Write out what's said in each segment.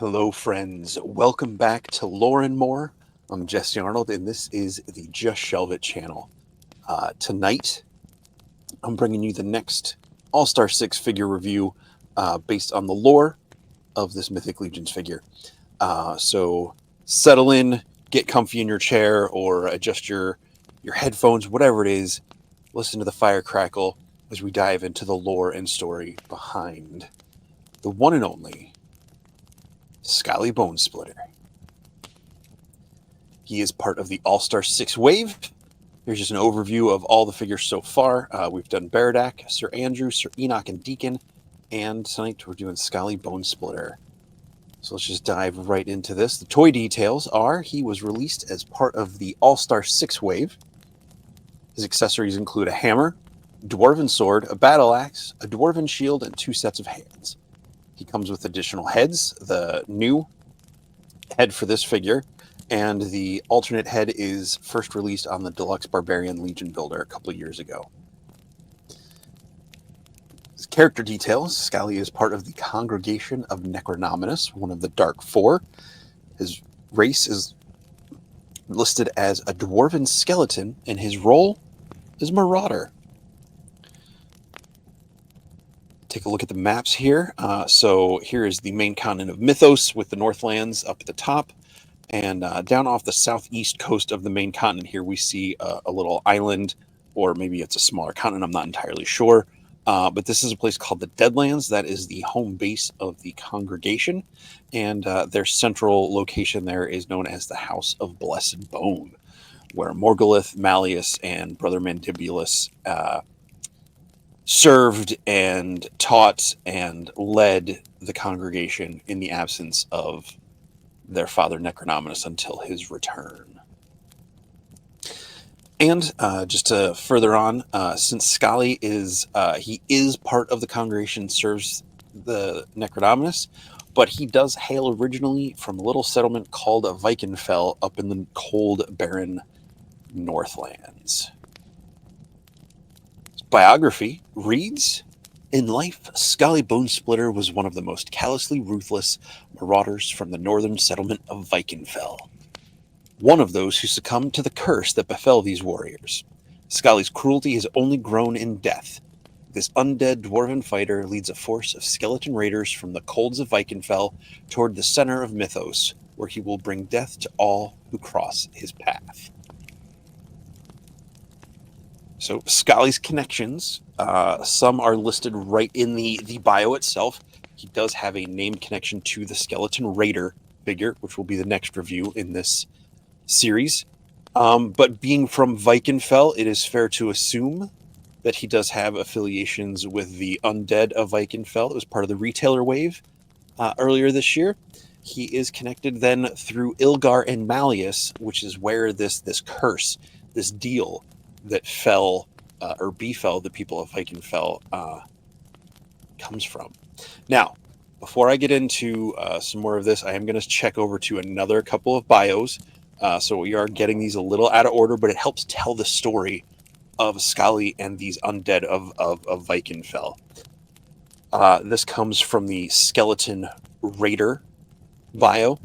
Hello, friends. Welcome back to Lore and More. I'm Jesse Arnold, and this is the Just Shelve It channel. Tonight, I'm bringing you the next All-Star 6 figure review based on the lore of this Mythic Legions figure. So settle in, get comfy in your chair, or adjust your headphones, whatever it is. Listen to the fire crackle as we dive into the lore and story behind the one and only Skalli Bonesplitter. He is part of the All-Star 6 wave. Here's just an overview of all the figures so far. We've done Baradak, Sir Andrew, Sir Enoch, and Deacon. And tonight we're doing Skalli Bonesplitter. So let's just dive right into this. The toy details are he was released as part of the All-Star 6 wave. His accessories include a hammer, dwarven sword, a battle axe, a dwarven shield, and 2 sets of hands. He comes with additional heads. The new head for this figure and the alternate head is first released on the Deluxe Barbarian Legion builder a couple of years ago. His character details: Skalli is part of the Congregation of Necronominus, one of the Dark Four. His race is listed as a dwarven skeleton, and his role is Marauder. Take a look at the maps here. So here is the main continent of Mythos with the Northlands up at the top. And down off the southeast coast of the main continent here, we see a little island, or maybe it's a smaller continent. I'm not entirely sure. But this is a place called the Deadlands. That is the home base of the congregation. And their central location there is known as the House of Blessed Bone, where Morgulith, Malleus, and Brother Mandibulus served and taught and led the congregation in the absence of their father Necronominus until his return. And just to further on, since Skalli is part of the congregation, serves the Necronominus, but he does hail originally from a little settlement called Vikenfell up in the cold, barren Northlands. His biography reads: in life, Skalli Bonesplitter was one of the most callously ruthless marauders from the northern settlement of Vikenfell. One of those who succumbed to the curse that befell these warriors. Skalli's cruelty has only grown in death. This undead dwarven fighter leads a force of skeleton raiders from the colds of Vikenfell toward the center of Mythos, where he will bring death to all who cross his path. So Skalli's connections, some are listed right in the bio itself. He does have a named connection to the Skeleton Raider figure, which will be the next review in this series. But being from Vikenfell, it is fair to assume that he does have affiliations with the Undead of Vikenfell. It was part of the Retailer Wave earlier this year. He is connected then through Ilgar and Malleus, which is where this curse, this deal that fell or befell the people of Vikenfell comes from. Now, before I get into some more of this, I am going to check over to another couple of bios. So we are getting these a little out of order, but it helps tell the story of Skalli and these undead of Vikenfell. This comes from the Skeleton Raider bio.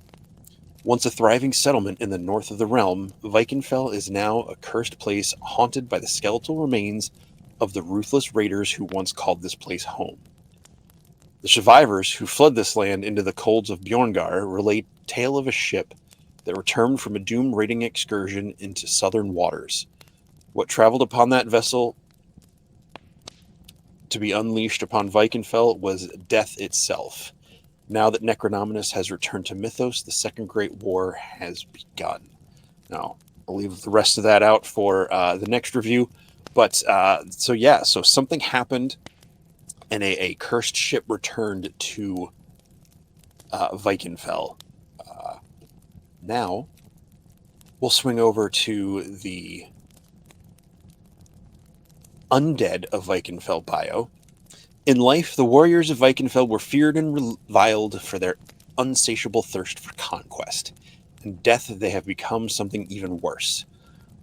Once a thriving settlement in the north of the realm, Vikenfell is now a cursed place haunted by the skeletal remains of the ruthless raiders who once called this place home. The survivors who fled this land into the colds of Bjorngar relate the tale of a ship that returned from a doom-raiding excursion into southern waters. What traveled upon that vessel to be unleashed upon Vikenfell was death itself. Now that Necronominus has returned to Mythos, the Second Great War has begun. Now, I'll leave the rest of that out for the next review. But, so something happened, and a cursed ship returned to Vikenfell. Now, we'll swing over to the Undead of Vikenfell bio. In life, the warriors of Vikenfell were feared and reviled for their unsatiable thirst for conquest. In death, they have become something even worse.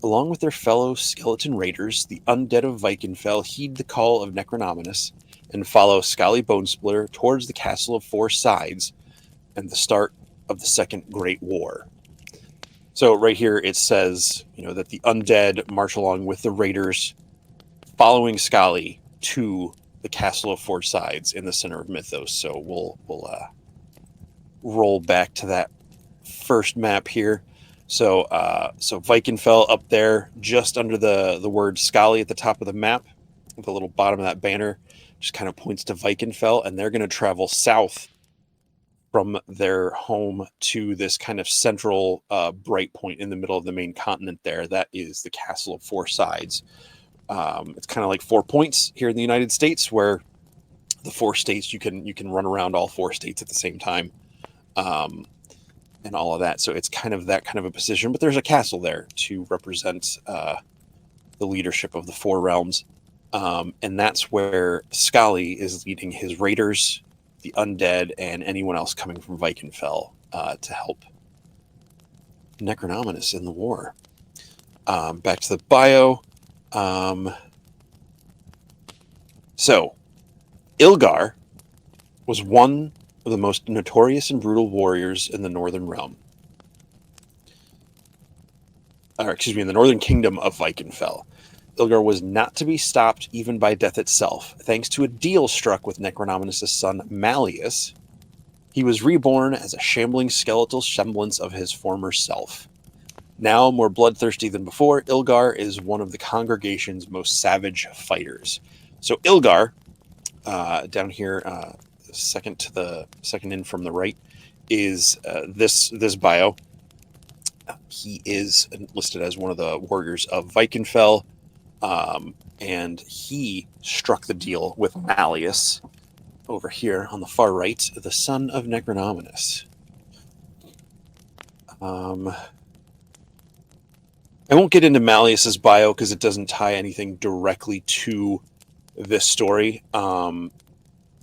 Along with their fellow skeleton raiders, the undead of Vikenfell heed the call of Necronominus and follow Skalli Bonesplitter towards the Castle of Four Sides, and the start of the Second Great War. So right here it says, that the undead march along with the raiders, following Skalli to the Castle of Four Sides in the center of Mythos. So we'll roll back to that first map here. So Vikenfell up there, just under the word Skalli at the top of the map, the little bottom of that banner, just kind of points to Vikenfell, and they're going to travel south from their home to this kind of central bright point in the middle of the main continent there. That is the Castle of Four Sides. It's kind of like 4 points here in the United States, where the 4 states, you can run around all 4 states at the same time, and all of that. So it's kind of that kind of a position, but there's a castle there to represent the leadership of the 4 realms. And that's where Skalli is leading his raiders, the undead, and anyone else coming from Vikenfell to help Necronominus in the war. Back to the bio. So, Ilgar was one of the most notorious and brutal warriors in the Northern Realm. In the Northern Kingdom of Vikenfell. Ilgar was not to be stopped even by death itself. Thanks to a deal struck with Necronominus' son Malleus, he was reborn as a shambling skeletal semblance of his former self. Now, more bloodthirsty than before, Ilgar is one of the congregation's most savage fighters. So Ilgar, down here, second in from the right, is this bio. He is listed as one of the warriors of Vikenfell. And he struck the deal with Malleus over here on the far right, the son of Necronominus. I won't get into Malleus's bio because it doesn't tie anything directly to this story.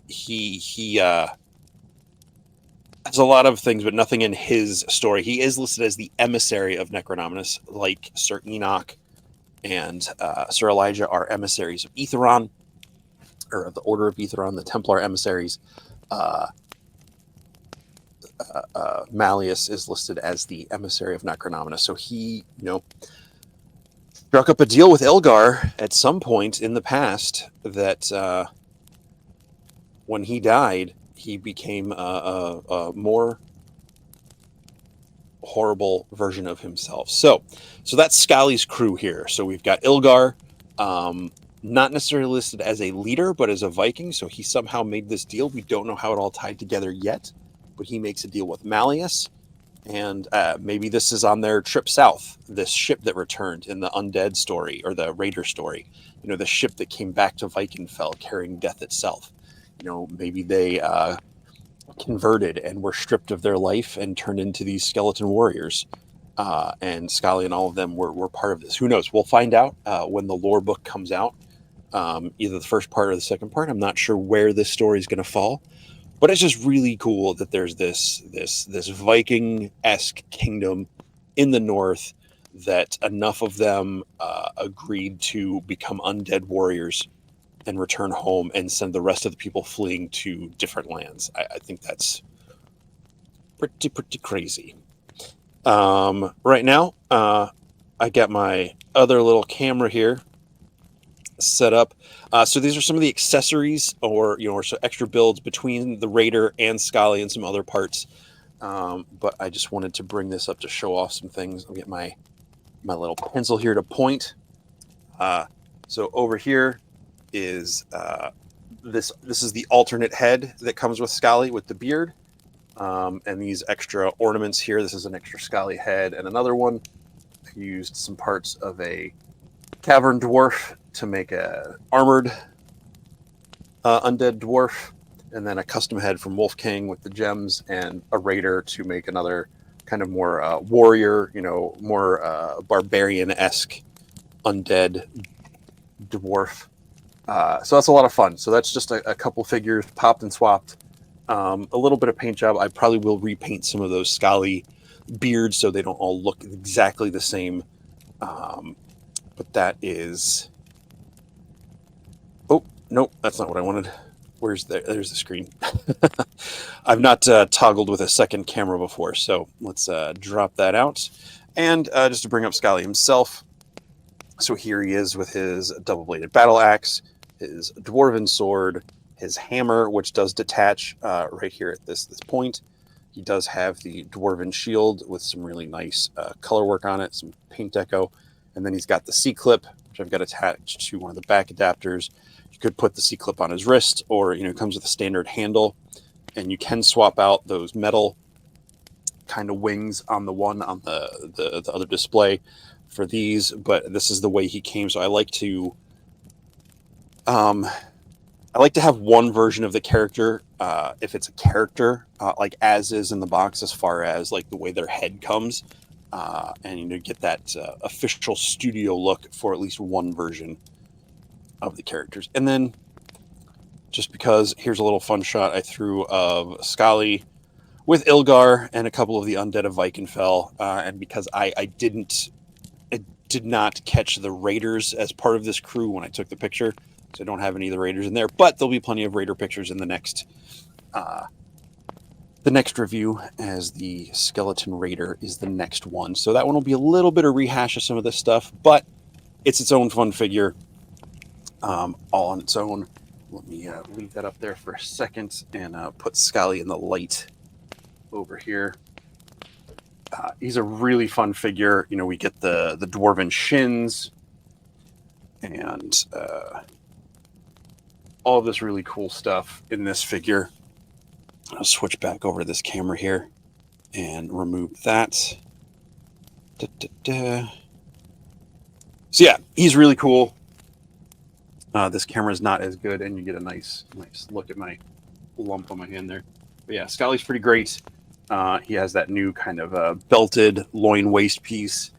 He has a lot of things, but nothing in his story. He is listed as the emissary of Necronominus, like Sir Enoch and Sir Elijah are emissaries of Aetheron, or of the Order of Aetheron, the Templar emissaries. Malleus is listed as the emissary of Necronominus. So he, struck up a deal with Ilgar at some point in the past that when he died, he became a more horrible version of himself. So that's Skalli's crew here. So we've got Ilgar, not necessarily listed as a leader, but as a Viking. So he somehow made this deal. We don't know how it all tied together yet, but he makes a deal with Malleus. And maybe this is on their trip south, this ship that returned in the Undead story, or the Raider story, the ship that came back to Vikenfell carrying death itself. Maybe they converted and were stripped of their life and turned into these skeleton warriors. And Skalli and all of them were part of this. Who knows? We'll find out when the lore book comes out, either the first part or the second part. I'm not sure where this story is going to fall. But it's just really cool that there's this Viking-esque kingdom in the north that enough of them agreed to become undead warriors and return home and send the rest of the people fleeing to different lands. I think that's pretty crazy. Right now, I got my other little camera here set up. So these are some of the accessories or so extra builds between the Raider and Skalli and some other parts. But I just wanted to bring this up to show off some things. I'll get my little pencil here to point. So over here is this is the alternate head that comes with Skalli with the beard. And these extra ornaments here. This is an extra Skalli head and another one. I used some parts of a cavern dwarf to make a armored undead dwarf, and then a custom head from Wolf King with the gems, and a raider to make another kind of more warrior, more barbarian-esque undead dwarf. So that's a lot of fun. So that's just a couple figures popped and swapped. A little bit of paint job. I probably will repaint some of those Skalli beards so they don't all look exactly the same. But that is... Oh, nope, that's not what I wanted. There's the screen. I've not toggled with a second camera before, so let's drop that out. And just to bring up Skalli himself, so here he is with his double-bladed battle axe, his dwarven sword, his hammer, which does detach right here at this point. He does have the dwarven shield with some really nice color work on it, some paint deco, and then he's got the C-clip, which I've got attached to one of the back adapters. You could put the C-clip on his wrist, or it comes with a standard handle, and you can swap out those metal kind of wings on the one on the other display for these, but this is the way he came. So I like to have one version of the character, if it's a character, like as is in the box, as far as like the way their head comes, and get that official studio look for at least one version of the characters. And then, just because, here's a little fun shot I threw of Skalli with Ilgar and a couple of the Undead of Vikenfell, and because I did not catch the Raiders as part of this crew when I took the picture, so I don't have any of the Raiders in there, but there'll be plenty of Raider pictures in the next review, as the Skeleton Raider is the next one. So that one will be a little bit of rehash of some of this stuff, but it's its own fun figure, all on its own. Let me leave that up there for a second and put Skalli in the light over here. He's a really fun figure. We get the dwarven shins and all of this really cool stuff in this figure. I'll switch back over to this camera here and remove that. So yeah, he's really cool. This camera is not as good, and you get a nice look at my lump on my hand there. But yeah, Skalli's pretty great. He has that new kind of belted loin waist piece.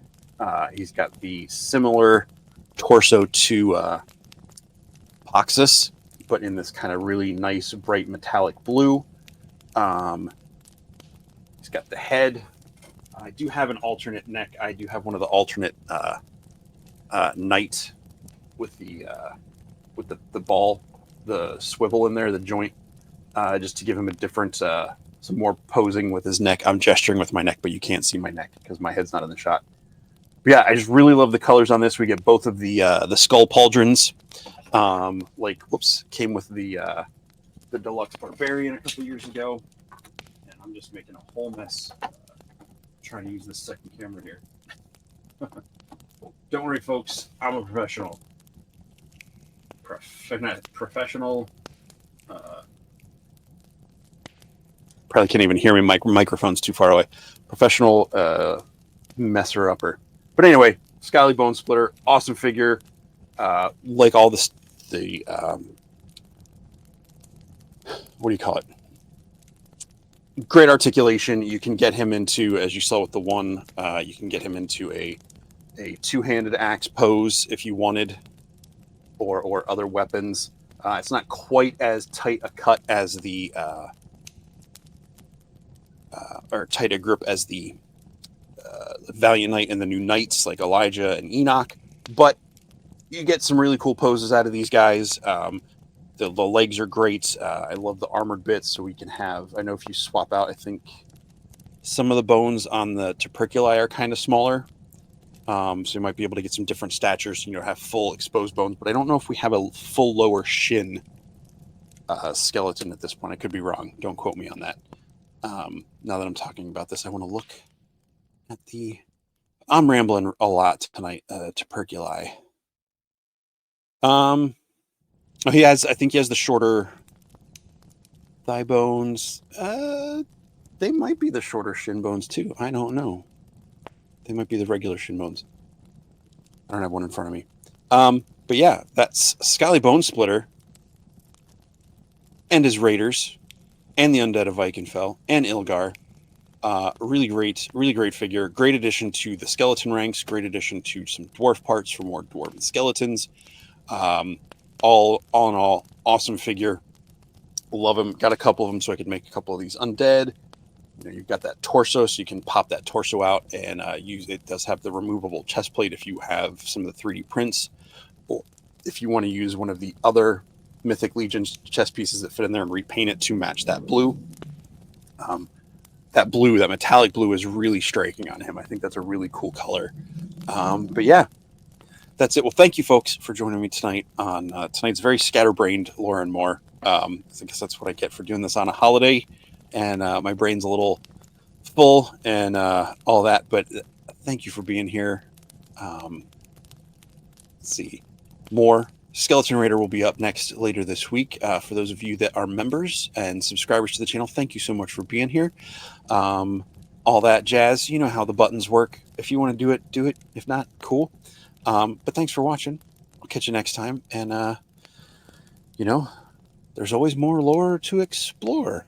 He's got the similar torso to Poxus, but in this kind of really nice, bright metallic blue. He's got the head. I do have an alternate neck. I do have one of the alternate knight with the ball, the swivel in there, the joint, just to give him a different, some more posing with his neck. I'm gesturing with my neck, but you can't see my neck because my head's not in the shot. But yeah, I just really love the colors on this. We get both of the skull pauldrons. Came with the Deluxe Barbarian a couple years ago. And I'm just making a whole mess trying to use this second camera here. Don't worry, folks. I'm a professional. Professional. Probably can't even hear me. Microphone's too far away. Professional messer-upper. But anyway, Skalli Bonesplitter, awesome figure. Like all the what do you call it? Great articulation. You can get him into, as you saw with the one, you can get him into a two-handed axe pose if you wanted, or other weapons. It's not quite as tight a cut as the or tight a grip as the Valiant Knight and the new Knights like Elijah and Enoch, but you get some really cool poses out of these guys. The legs are great. I love the armored bits, so we can have, I know if you swap out, I think some of the bones on the tuberculi are kind of smaller, so you might be able to get some different statures, have full exposed bones, but I don't know if we have a full lower shin skeleton at this point. I could be wrong. Don't quote me on that. Now that I'm talking about this, I want to look at I'm rambling a lot tonight. Tuberculi. I think he has the shorter thigh bones. They might be the shorter shin bones too. I don't know. They might be the regular shin bones. I don't have one in front of me. But yeah, that's Skalli Bonesplitter and his Raiders and the Undead of Vikenfell and Ilgar. Really great figure. Great addition to the skeleton ranks. Great addition to some dwarf parts for more dwarven skeletons. All in all, awesome figure. Love him. Got a couple of them so I could make a couple of these Undead. You've got that torso, so you can pop that torso out and use it. Does have the removable chest plate if you have some of the 3D prints, or if you want to use one of the other Mythic Legions chess pieces that fit in there and repaint it to match that blue. That blue, that metallic blue, is really striking on him. I think that's a really cool color. But yeah, that's it. Well, thank you, folks, for joining me tonight on tonight's very scatterbrained Lore and More. I guess that's what I get for doing this on a holiday, and my brain's a little full and all that. But thank you for being here. Let's see, more Skeleton Raider will be up next later this week. For those of you that are members and subscribers to the channel, thank you so much for being here. All that jazz. You know how the buttons work. If you want to do it, do it. If not, cool. But thanks for watching. I'll catch you next time. And, there's always more lore to explore.